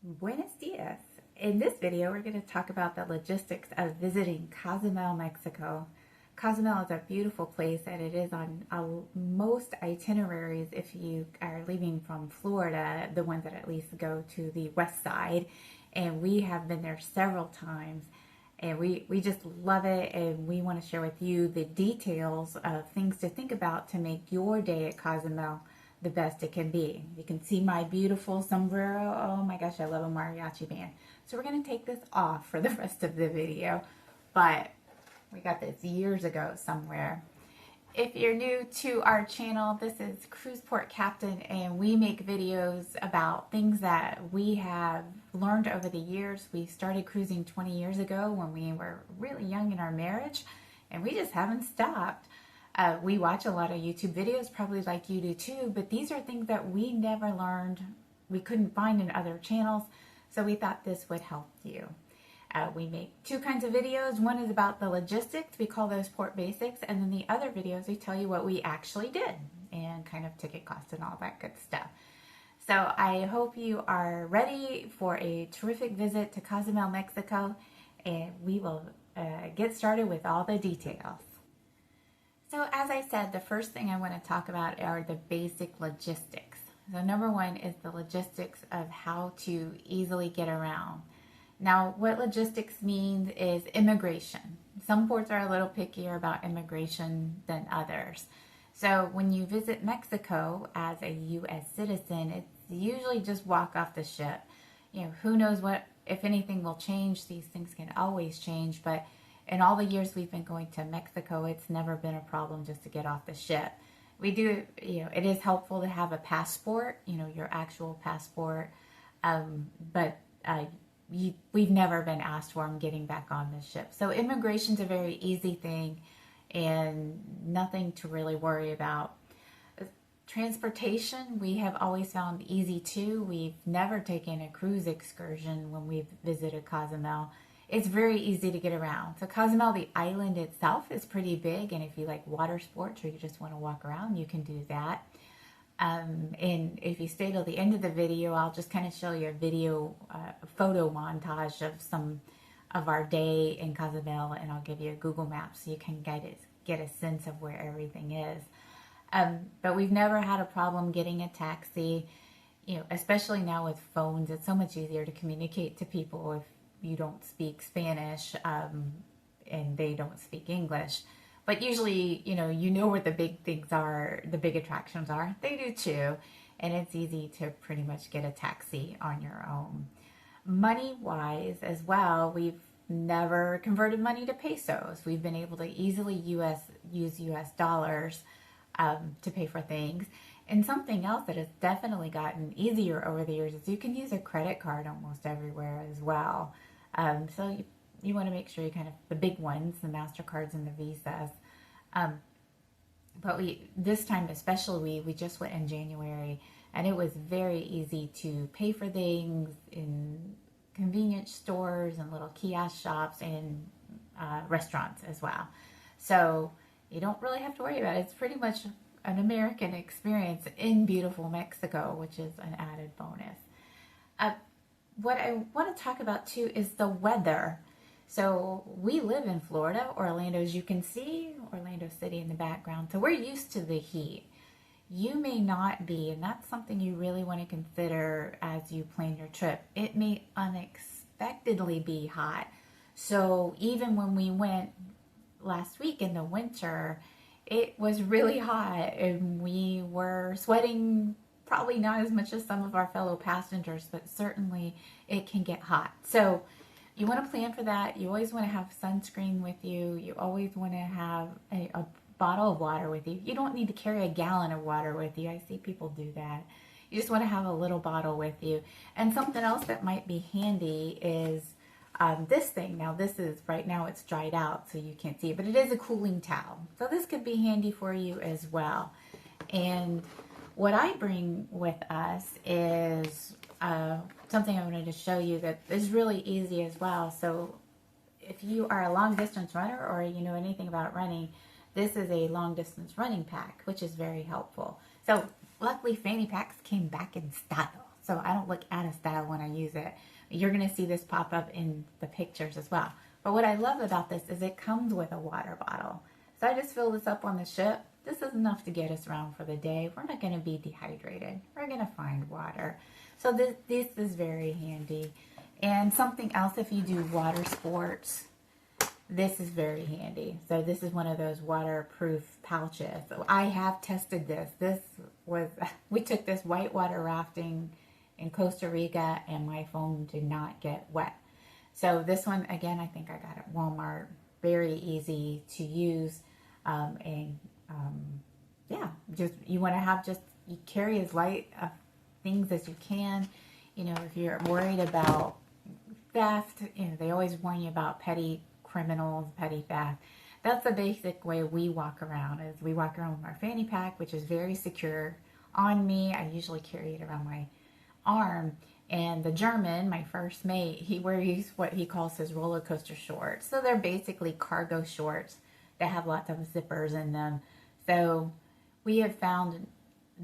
Buenos dias. In this video, we're going to talk about the logistics of visiting Cozumel, Mexico. Cozumel is a beautiful place and it is on most itineraries if you are leaving from Florida, the ones that at least go to the west side. And we have been there several times and we just love it, and we want to share with you the details of things to think about to make your day at Cozumel the best it can be. You can see my beautiful sombrero. Oh my gosh, I love a mariachi band. So we're going to take this off for the rest of the video, but we got this years ago somewhere. If you're new to our channel, this is Cruise Port Captain, and we make videos about things that we have learned over the years. We started cruising 20 years ago when we were really young in our marriage, and we just haven't stopped. We watch a lot of YouTube videos, probably like you do too, but these are things that we never learned, we couldn't find in other channels, so we thought this would help you. We make two kinds of videos. One is about the logistics, we call those port basics, and then the other videos we tell you what we actually did and kind of ticket costs and all that good stuff. So I hope you are ready for a terrific visit to Cozumel, Mexico, and we will get started with all the details. So as I said, the first thing I want to talk about are the basic logistics. So number one is the logistics of how to easily get around. Now, what logistics means is immigration. Some ports are a little pickier about immigration than others. So when you visit Mexico as a U.S. citizen, it's usually just walk off the ship. You know, who knows what, if anything will change. These things can always change, but in all the years we've been going to Mexico, it's never been a problem just to get off the ship. We do, it is helpful to have a passport, your actual passport, but we've never been asked for them getting back on the ship. So immigration's a very easy thing and nothing to really worry about. Transportation, we have always found easy too. We've never taken a cruise excursion when we've visited Cozumel. It's very easy to get around. So Cozumel, the island itself, is pretty big, and if you like water sports or you just want to walk around, you can do that. And if you stay till the end of the video, I'll just kind of show you a video, photo montage of some of our day in Cozumel, and I'll give you a Google map so you can get a sense of where everything is. But we've never had a problem getting a taxi, especially now with phones. It's so much easier to communicate to people if you don't speak Spanish and they don't speak English. But usually, you know where the big things are, the big attractions are. They do too. And it's easy to pretty much get a taxi on your own. Money-wise as well, we've never converted money to pesos. We've been able to easily use US dollars to pay for things. And something else that has definitely gotten easier over the years is you can use a credit card almost everywhere as well. So you want to make sure you the big ones, the MasterCards and the Visas. But this time especially, we just went in January, and it was very easy to pay for things in convenience stores and little kiosk shops and restaurants as well. So you don't really have to worry about it. It's pretty much an American experience in beautiful Mexico, which is an added bonus. What I want to talk about too is the weather. So we live in Florida, Orlando, as you can see, Orlando City in the background. So we're used to the heat. You may not be, and that's something you really want to consider as you plan your trip. It may unexpectedly be hot. So even when we went last week in the winter, it was really hot and we were sweating, probably not as much as some of our fellow passengers, but certainly it can get hot. So you want to plan for that. You always want to have sunscreen with you. You always want to have a bottle of water with you. You don't need to carry a gallon of water with you. I see people do that. You just want to have a little bottle with you. And something else that might be handy is this thing. Now right now it's dried out so you can't see it, but it is a cooling towel. So this could be handy for you as well. And what I bring with us is something I wanted to show you that is really easy as well. So if you are a long distance runner or you know anything about running, this is a long distance running pack, which is very helpful. So luckily fanny packs came back in style. so I don't look out of style when I use it. You're going to see this pop up in the pictures as well. But what I love about this is it comes with a water bottle. So I just fill this up on the ship. This is enough to get us around for the day. We're not going to be dehydrated. We're going to find water. So this is very handy. And something else, if you do water sports, this is very handy. So this is one of those waterproof pouches. So I have tested this. We took this whitewater rafting in Costa Rica and my phone did not get wet. So this one, again, I think I got at Walmart. Very easy to use. Yeah, just you want to have you carry as light things as you can. You know, if you're worried about theft, you know, they always warn you about petty criminals, petty theft. That's the basic way we walk around, is we walk around with our fanny pack, which is very secure on me. I usually carry it around my arm. And the German, my first mate, he wears what he calls his roller coaster shorts. So they're basically cargo shorts that have lots of zippers in them. So we have found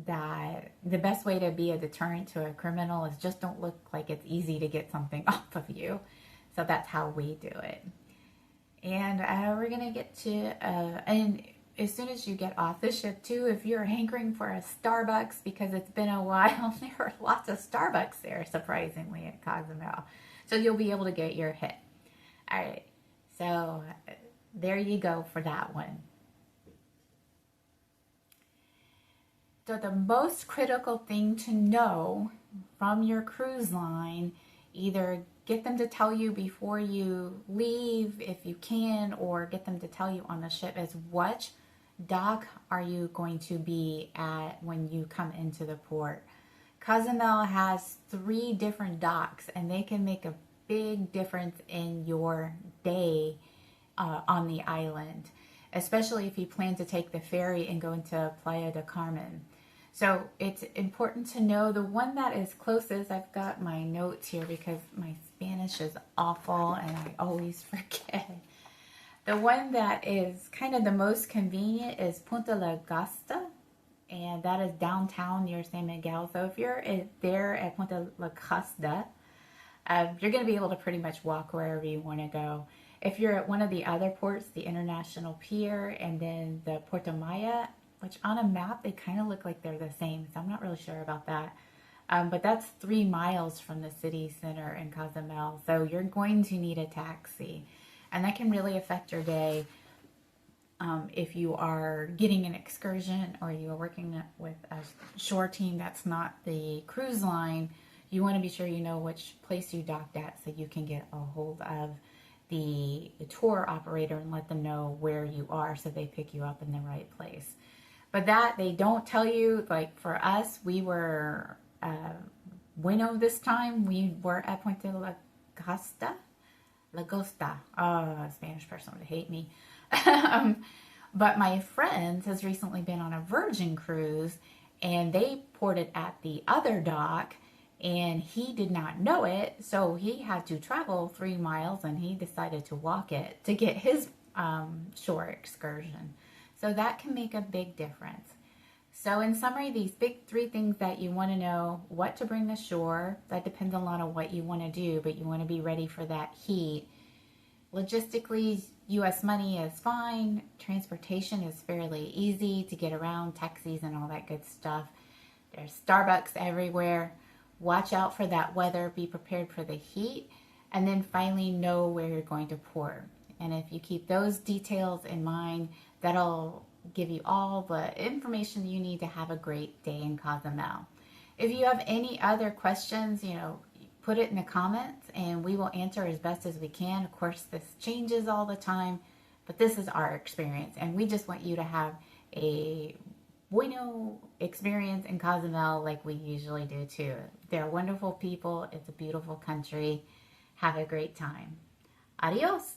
that the best way to be a deterrent to a criminal is just don't look like it's easy to get something off of you. So that's how we do it. And we're going to get to, and as soon as you get off the ship too, if you're hankering for a Starbucks because it's been a while, there are lots of Starbucks there, surprisingly, at Cozumel. So you'll be able to get your hit. All right. So there you go for that one. So the most critical thing to know from your cruise line, either get them to tell you before you leave if you can, or get them to tell you on the ship, is what dock are you going to be at when you come into the port. Cozumel has 3 different docks and they can make a big difference in your day on the island, especially if you plan to take the ferry and go into Playa del Carmen. So it's important to know the one that is closest. I've got my notes here because my Spanish is awful and I always forget. The one that is kind of the most convenient is Punta La Costa, and that is downtown near San Miguel. So if you're there at Punta La Costa, you're going to be able to pretty much walk wherever you want to go. If you're at one of the other ports, the International Pier and then the Puerto Maya, which on a map, they kind of look like they're the same, so I'm not really sure about that. But that's 3 miles from the city center in Cozumel, so you're going to need a taxi. And that can really affect your day if you are getting an excursion or you are working with a shore team that's not the cruise line. You want to be sure you know which place you docked at so you can get a hold of the tour operator and let them know where you are so they pick you up in the right place. But that they don't tell you. Like for us, we were Bueno this time. We were at Puerto La Costa. La Costa. Oh, a Spanish person would hate me. But my friend has recently been on a Virgin cruise and they ported at the other dock and he did not know it. So he had to travel 3 miles and he decided to walk it to get his shore excursion. So that can make a big difference. So in summary, these big 3 things that you want to know: what to bring ashore. That depends a lot on what you want to do, but you want to be ready for that heat. Logistically, U.S. money is fine. Transportation is fairly easy to get around, taxis and all that good stuff. There's Starbucks everywhere. Watch out for that weather. Be prepared for the heat. And then finally, know where you're going to port. And if you keep those details in mind, that'll give you all the information you need to have a great day in Cozumel. If you have any other questions, put it in the comments and we will answer as best as we can. Of course, this changes all the time, but this is our experience and we just want you to have a bueno experience in Cozumel like we usually do too. They're wonderful people. It's a beautiful country. Have a great time. Adios.